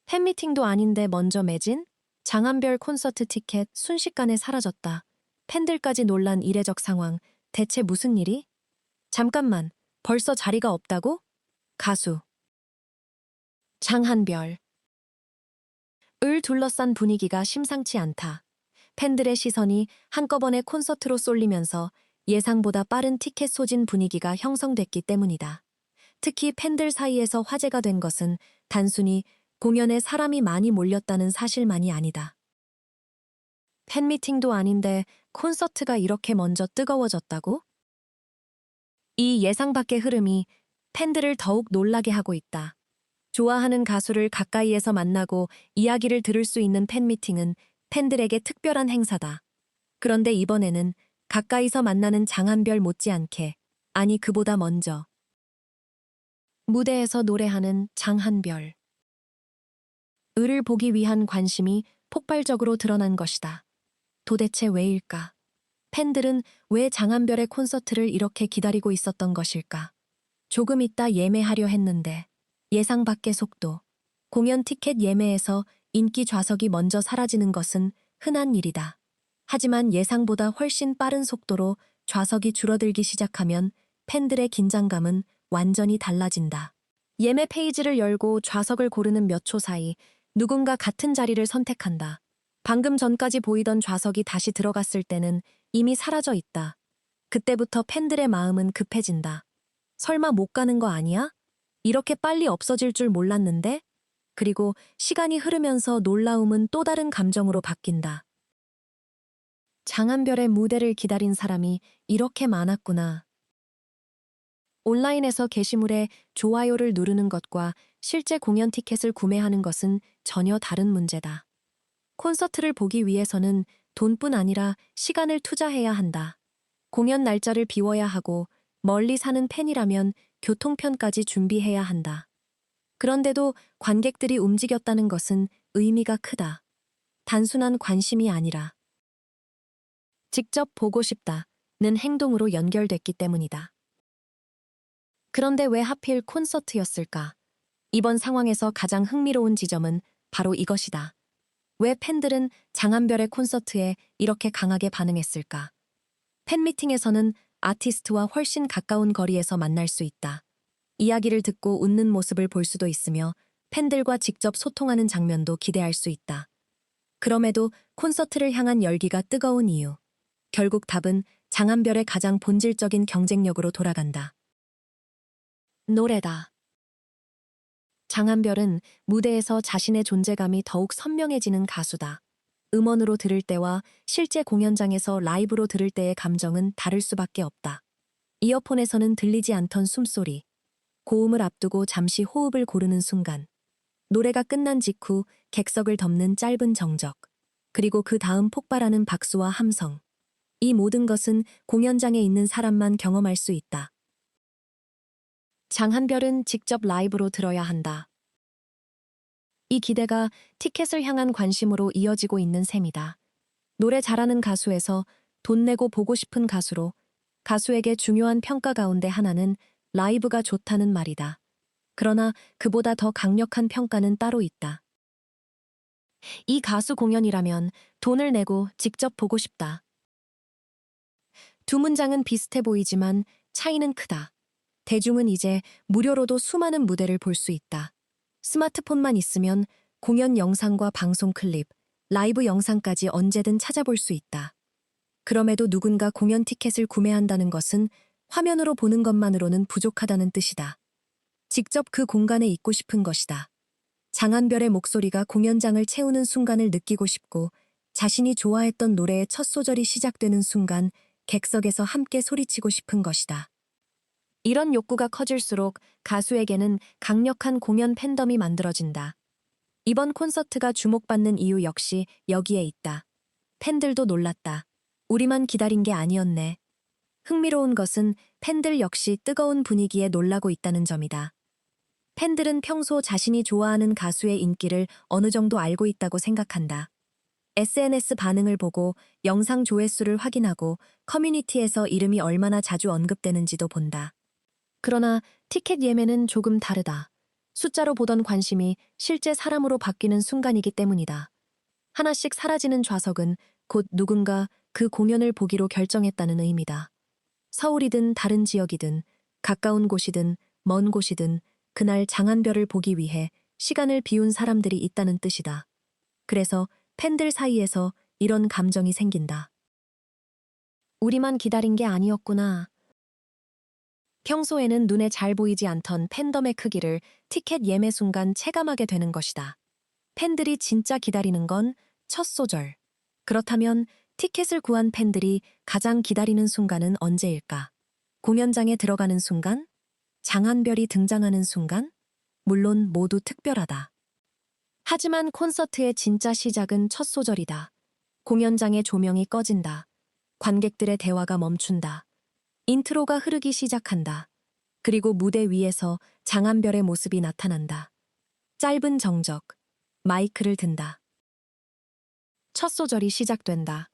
팬미팅도 아닌데 먼저 매진? 장한별 콘서트 티켓 순식간에 사라졌다. 팬들까지 놀란 이례적 상황. 대체 무슨 일이? 잠깐만, 벌써 자리가 없다고? 가수 장한별. 을 둘러싼 분위기가 심상치 않다. 팬들의 시선이 한꺼번에 콘서트로 쏠리면서 예상보다 빠른 티켓 소진 분위기가 형성됐기 때문이다. 특히 팬들 사이에서 화제가 된 것은 단순히 공연에 사람이 많이 몰렸다는 사실만이 아니다. 팬미팅도 아닌데 콘서트가 이렇게 먼저 뜨거워졌다고? 이 예상 밖의 흐름이 팬들을 더욱 놀라게 하고 있다. 좋아하는 가수를 가까이에서 만나고 이야기를 들을 수 있는 팬미팅은 팬들에게 특별한 행사다. 그런데 이번에는 가까이서 만나는 장한별 못지않게, 아니 그보다 먼저 무대에서 노래하는 장한별. 을을 보기 위한 관심이 폭발적으로 드러난 것이다. 도대체 왜일까? 팬들은 왜 장한별의 콘서트를 이렇게 기다리고 있었던 것일까? 조금 있다 예매하려 했는데 예상 밖의 속도. 공연 티켓 예매에서 인기 좌석이 먼저 사라지는 것은 흔한 일이다. 하지만 예상보다 훨씬 빠른 속도로 좌석이 줄어들기 시작하면 팬들의 긴장감은 완전히 달라진다. 예매 페이지를 열고 좌석을 고르는 몇 초 사이 누군가 같은 자리를 선택한다. 방금 전까지 보이던 좌석이 다시 들어갔을 때는 이미 사라져 있다. 그때부터 팬들의 마음은 급해진다. 설마 못 가는 거 아니야? 이렇게 빨리 없어질 줄 몰랐는데? 그리고 시간이 흐르면서 놀라움은 또 다른 감정으로 바뀐다. 장한별의 무대를 기다린 사람이 이렇게 많았구나. 온라인에서 게시물에 좋아요를 누르는 것과 실제 공연 티켓을 구매하는 것은 전혀 다른 문제다. 콘서트를 보기 위해서는 돈뿐 아니라 시간을 투자해야 한다. 공연 날짜를 비워야 하고 멀리 사는 팬이라면 교통편까지 준비해야 한다. 그런데도 관객들이 움직였다는 것은 의미가 크다. 단순한 관심이 아니라 직접 보고 싶다는 행동으로 연결됐기 때문이다. 그런데 왜 하필 콘서트였을까? 이번 상황에서 가장 흥미로운 지점은 바로 이것이다. 왜 팬들은 장한별의 콘서트에 이렇게 강하게 반응했을까? 팬미팅에서는 아티스트와 훨씬 가까운 거리에서 만날 수 있다. 이야기를 듣고 웃는 모습을 볼 수도 있으며 팬들과 직접 소통하는 장면도 기대할 수 있다. 그럼에도 콘서트를 향한 열기가 뜨거운 이유. 결국 답은 장한별의 가장 본질적인 경쟁력으로 돌아간다. 노래다. 장한별은 무대에서 자신의 존재감이 더욱 선명해지는 가수다. 음원으로 들을 때와 실제 공연장에서 라이브로 들을 때의 감정은 다를 수밖에 없다. 이어폰에서는 들리지 않던 숨소리, 고음을 앞두고 잠시 호흡을 고르는 순간, 노래가 끝난 직후 객석을 덮는 짧은 정적, 그리고 그 다음 폭발하는 박수와 함성. 이 모든 것은 공연장에 있는 사람만 경험할 수 있다. 장한별은 직접 라이브로 들어야 한다. 이 기대가 티켓을 향한 관심으로 이어지고 있는 셈이다. 노래 잘하는 가수에서 돈 내고 보고 싶은 가수로 가수에게 중요한 평가 가운데 하나는 라이브가 좋다는 말이다. 그러나 그보다 더 강력한 평가는 따로 있다. 이 가수 공연이라면 돈을 내고 직접 보고 싶다. 두 문장은 비슷해 보이지만 차이는 크다. 대중은 이제 무료로도 수많은 무대를 볼 수 있다. 스마트폰만 있으면 공연 영상과 방송 클립, 라이브 영상까지 언제든 찾아볼 수 있다. 그럼에도 누군가 공연 티켓을 구매한다는 것은 화면으로 보는 것만으로는 부족하다는 뜻이다. 직접 그 공간에 있고 싶은 것이다. 장한별의 목소리가 공연장을 채우는 순간을 느끼고 싶고 자신이 좋아했던 노래의 첫 소절이 시작되는 순간 객석에서 함께 소리치고 싶은 것이다. 이런 욕구가 커질수록 가수에게는 강력한 공연 팬덤이 만들어진다. 이번 콘서트가 주목받는 이유 역시 여기에 있다. 팬들도 놀랐다. 우리만 기다린 게 아니었네. 흥미로운 것은 팬들 역시 뜨거운 분위기에 놀라고 있다는 점이다. 팬들은 평소 자신이 좋아하는 가수의 인기를 어느 정도 알고 있다고 생각한다. SNS 반응을 보고 영상 조회수를 확인하고 커뮤니티에서 이름이 얼마나 자주 언급되는지도 본다. 그러나 티켓 예매는 조금 다르다. 숫자로 보던 관심이 실제 사람으로 바뀌는 순간이기 때문이다. 하나씩 사라지는 좌석은 곧 누군가 그 공연을 보기로 결정했다는 의미다. 서울이든 다른 지역이든 가까운 곳이든 먼 곳이든 그날 장한별을 보기 위해 시간을 비운 사람들이 있다는 뜻이다. 그래서 팬들 사이에서 이런 감정이 생긴다. 우리만 기다린 게 아니었구나. 평소에는 눈에 잘 보이지 않던 팬덤의 크기를 티켓 예매 순간 체감하게 되는 것이다. 팬들이 진짜 기다리는 건 첫 소절. 그렇다면 티켓을 구한 팬들이 가장 기다리는 순간은 언제일까? 공연장에 들어가는 순간? 장한별이 등장하는 순간? 물론 모두 특별하다. 하지만 콘서트의 진짜 시작은 첫 소절이다. 공연장의 조명이 꺼진다. 관객들의 대화가 멈춘다. 인트로가 흐르기 시작한다. 그리고 무대 위에서 장한별의 모습이 나타난다. 짧은 정적, 마이크를 든다. 첫 소절이 시작된다.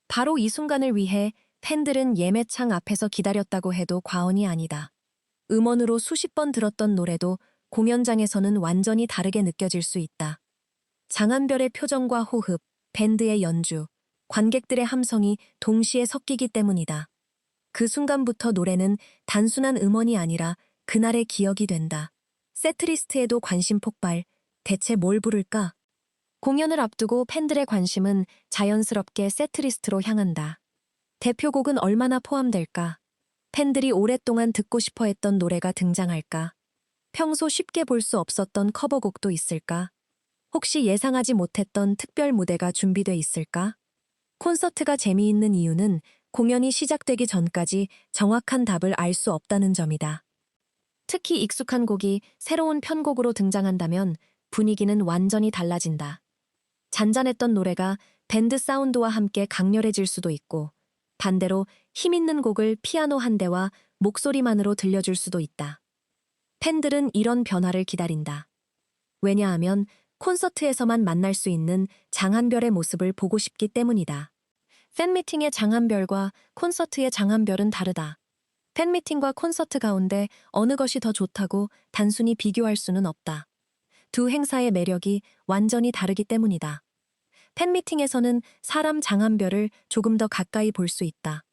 바로 이 순간을 위해 팬들은 예매창 앞에서 기다렸다고 해도 과언이 아니다. 음원으로 수십 번 들었던 노래도 공연장에서는 완전히 다르게 느껴질 수 있다. 장한별의 표정과 호흡, 밴드의 연주, 관객들의 함성이 동시에 섞이기 때문이다. 그 순간부터 노래는 단순한 음원이 아니라 그날의 기억이 된다. 세트리스트에도 관심 폭발. 대체 뭘 부를까? 공연을 앞두고 팬들의 관심은 자연스럽게 세트리스트로 향한다. 대표곡은 얼마나 포함될까? 팬들이 오랫동안 듣고 싶어 했던 노래가 등장할까? 평소 쉽게 볼 수 없었던 커버곡도 있을까? 혹시 예상하지 못했던 특별 무대가 준비돼 있을까? 콘서트가 재미있는 이유는 공연이 시작되기 전까지 정확한 답을 알 수 없다는 점이다. 특히 익숙한 곡이 새로운 편곡으로 등장한다면 분위기는 완전히 달라진다. 잔잔했던 노래가 밴드 사운드와 함께 강렬해질 수도 있고, 반대로 힘있는 곡을 피아노 한 대와 목소리만으로 들려줄 수도 있다. 팬들은 이런 변화를 기다린다. 왜냐하면 콘서트에서만 만날 수 있는 장한별의 모습을 보고 싶기 때문이다. 팬미팅의 장한별과 콘서트의 장한별은 다르다. 팬미팅과 콘서트 가운데 어느 것이 더 좋다고 단순히 비교할 수는 없다. 두 행사의 매력이 완전히 다르기 때문이다. 팬미팅에서는 사람 장한별을 조금 더 가까이 볼 수 있다.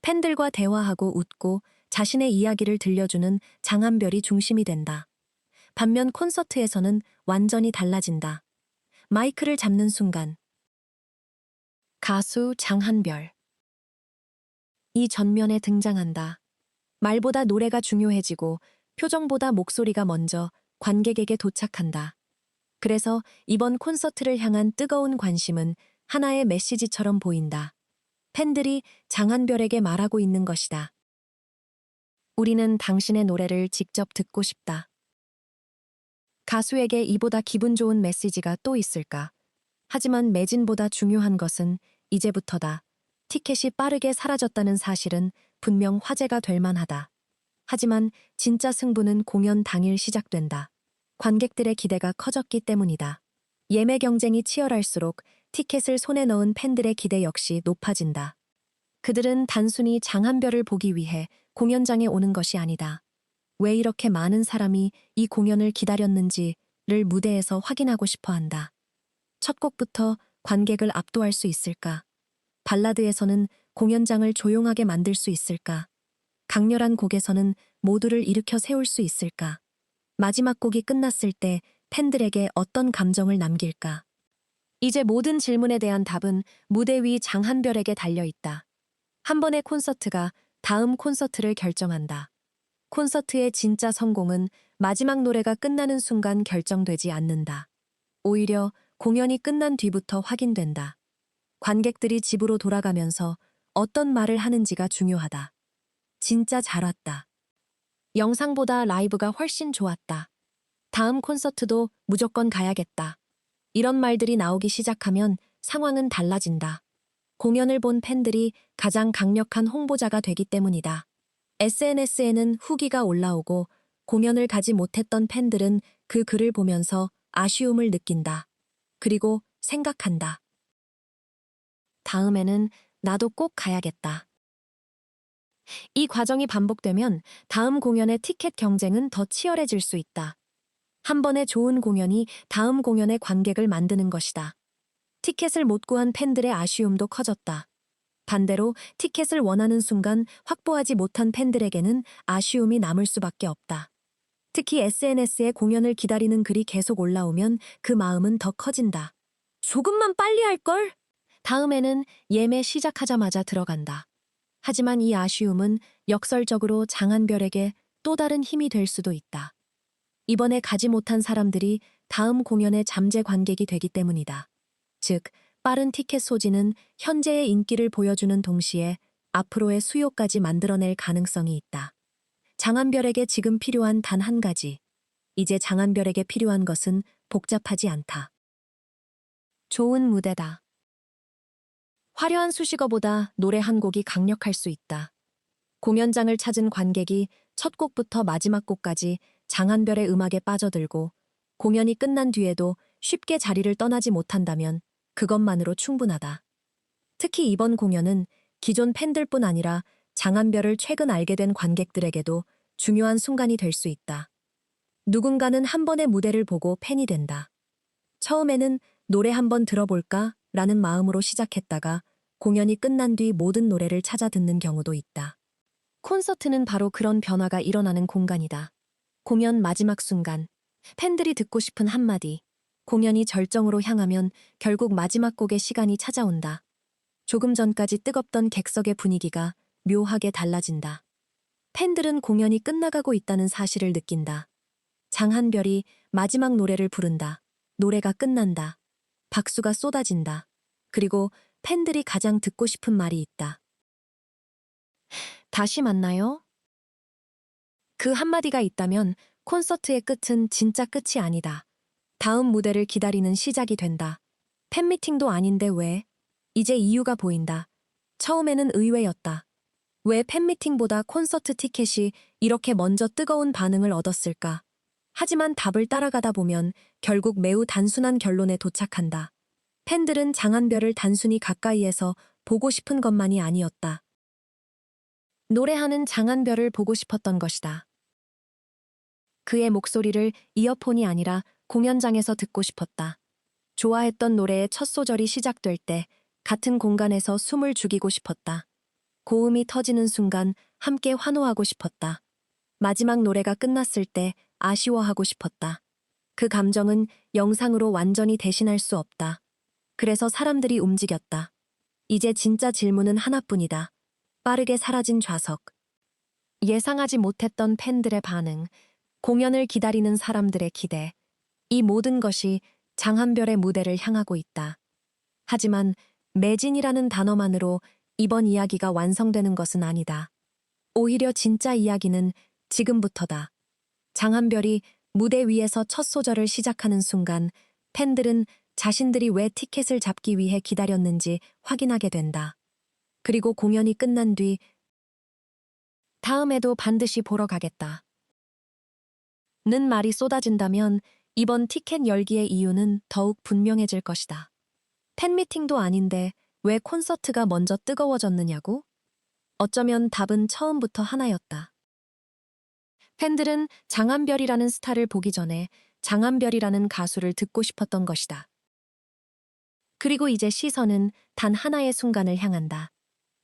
팬들과 대화하고 웃고 자신의 이야기를 들려주는 장한별이 중심이 된다. 반면 콘서트에서는 완전히 달라진다. 마이크를 잡는 순간. 가수 장한별. 이 전면에 등장한다. 말보다 노래가 중요해지고 표정보다 목소리가 먼저 관객에게 도착한다. 그래서 이번 콘서트를 향한 뜨거운 관심은 하나의 메시지처럼 보인다. 팬들이 장한별에게 말하고 있는 것이다. 우리는 당신의 노래를 직접 듣고 싶다. 가수에게 이보다 기분 좋은 메시지가 또 있을까? 하지만 매진보다 중요한 것은 이제부터다. 티켓이 빠르게 사라졌다는 사실은 분명 화제가 될 만하다. 하지만 진짜 승부는 공연 당일 시작된다. 관객들의 기대가 커졌기 때문이다. 예매 경쟁이 치열할수록 티켓을 손에 넣은 팬들의 기대 역시 높아진다. 그들은 단순히 장한별을 보기 위해 공연장에 오는 것이 아니다. 왜 이렇게 많은 사람이 이 공연을 기다렸는지를 무대에서 확인하고 싶어 한다. 첫 곡부터 관객을 압도할 수 있을까? 발라드에서는 공연장을 조용하게 만들 수 있을까? 강렬한 곡에서는 모두를 일으켜 세울 수 있을까? 마지막 곡이 끝났을 때 팬들에게 어떤 감정을 남길까? 이제 모든 질문에 대한 답은 무대 위 장한별에게 달려 있다. 한 번의 콘서트가 다음 콘서트를 결정한다. 콘서트의 진짜 성공은 마지막 노래가 끝나는 순간 결정되지 않는다. 오히려 공연이 끝난 뒤부터 확인된다. 관객들이 집으로 돌아가면서 어떤 말을 하는지가 중요하다. 진짜 잘 왔다. 영상보다 라이브가 훨씬 좋았다. 다음 콘서트도 무조건 가야겠다. 이런 말들이 나오기 시작하면 상황은 달라진다. 공연을 본 팬들이 가장 강력한 홍보자가 되기 때문이다. SNS에는 후기가 올라오고 공연을 가지 못했던 팬들은 그 글을 보면서 아쉬움을 느낀다. 그리고 생각한다. 다음에는 나도 꼭 가야겠다. 이 과정이 반복되면 다음 공연의 티켓 경쟁은 더 치열해질 수 있다. 한 번의 좋은 공연이 다음 공연의 관객을 만드는 것이다. 티켓을 못 구한 팬들의 아쉬움도 커졌다. 반대로 티켓을 원하는 순간 확보하지 못한 팬들에게는 아쉬움이 남을 수밖에 없다. 특히 SNS에 공연을 기다리는 글이 계속 올라오면 그 마음은 더 커진다. 조금만 빨리 할걸? 다음에는 예매 시작하자마자 들어간다. 하지만 이 아쉬움은 역설적으로 장한별에게 또 다른 힘이 될 수도 있다. 이번에 가지 못한 사람들이 다음 공연의 잠재 관객이 되기 때문이다. 즉, 빠른 티켓 소진은 현재의 인기를 보여주는 동시에 앞으로의 수요까지 만들어낼 가능성이 있다. 장한별에게 지금 필요한 단 한 가지. 이제 장한별에게 필요한 것은 복잡하지 않다. 좋은 무대다. 화려한 수식어보다 노래 한 곡이 강력할 수 있다. 공연장을 찾은 관객이 첫 곡부터 마지막 곡까지 장한별의 음악에 빠져들고 공연이 끝난 뒤에도 쉽게 자리를 떠나지 못한다면 그것만으로 충분하다. 특히 이번 공연은 기존 팬들뿐 아니라 장한별을 최근 알게 된 관객들에게도 중요한 순간이 될 수 있다. 누군가는 한 번의 무대를 보고 팬이 된다. 처음에는 노래 한번 들어볼까? 라는 마음으로 시작했다가 공연이 끝난 뒤 모든 노래를 찾아 듣는 경우도 있다. 콘서트는 바로 그런 변화가 일어나는 공간이다. 공연 마지막 순간, 팬들이 듣고 싶은 한마디, 공연이 절정으로 향하면 결국 마지막 곡의 시간이 찾아온다. 조금 전까지 뜨겁던 객석의 분위기가 묘하게 달라진다. 팬들은 공연이 끝나가고 있다는 사실을 느낀다. 장한별이 마지막 노래를 부른다. 노래가 끝난다. 박수가 쏟아진다. 그리고 팬들이 가장 듣고 싶은 말이 있다. 다시 만나요? 그 한마디가 있다면 콘서트의 끝은 진짜 끝이 아니다. 다음 무대를 기다리는 시작이 된다. 팬미팅도 아닌데 왜? 이제 이유가 보인다. 처음에는 의외였다. 왜 팬미팅보다 콘서트 티켓이 이렇게 먼저 뜨거운 반응을 얻었을까? 하지만 답을 따라가다 보면 결국 매우 단순한 결론에 도착한다. 팬들은 장한별을 단순히 가까이에서 보고 싶은 것만이 아니었다. 노래하는 장한별을 보고 싶었던 것이다. 그의 목소리를 이어폰이 아니라 공연장에서 듣고 싶었다. 좋아했던 노래의 첫 소절이 시작될 때 같은 공간에서 숨을 죽이고 싶었다. 고음이 터지는 순간 함께 환호하고 싶었다. 마지막 노래가 끝났을 때 아쉬워하고 싶었다. 그 감정은 영상으로 완전히 대신할 수 없다. 그래서 사람들이 움직였다. 이제 진짜 질문은 하나뿐이다. 빠르게 사라진 좌석. 예상하지 못했던 팬들의 반응. 공연을 기다리는 사람들의 기대. 이 모든 것이 장한별의 무대를 향하고 있다. 하지만 매진이라는 단어만으로 이번 이야기가 완성되는 것은 아니다. 오히려 진짜 이야기는 지금부터다. 장한별이 무대 위에서 첫 소절을 시작하는 순간 팬들은 자신들이 왜 티켓을 잡기 위해 기다렸는지 확인하게 된다. 그리고 공연이 끝난 뒤 다음에도 반드시 보러 가겠다. 는 말이 쏟아진다면 이번 티켓 열기의 이유는 더욱 분명해질 것이다. 팬미팅도 아닌데 왜 콘서트가 먼저 뜨거워졌느냐고? 어쩌면 답은 처음부터 하나였다. 팬들은 장한별이라는 스타를 보기 전에 장한별이라는 가수를 듣고 싶었던 것이다. 그리고 이제 시선은 단 하나의 순간을 향한다.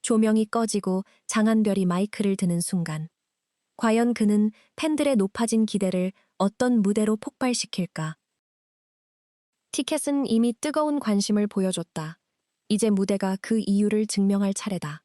조명이 꺼지고 장한별이 마이크를 드는 순간. 과연 그는 팬들의 높아진 기대를 어떤 무대로 폭발시킬까? 티켓은 이미 뜨거운 관심을 보여줬다. 이제 무대가 그 이유를 증명할 차례다.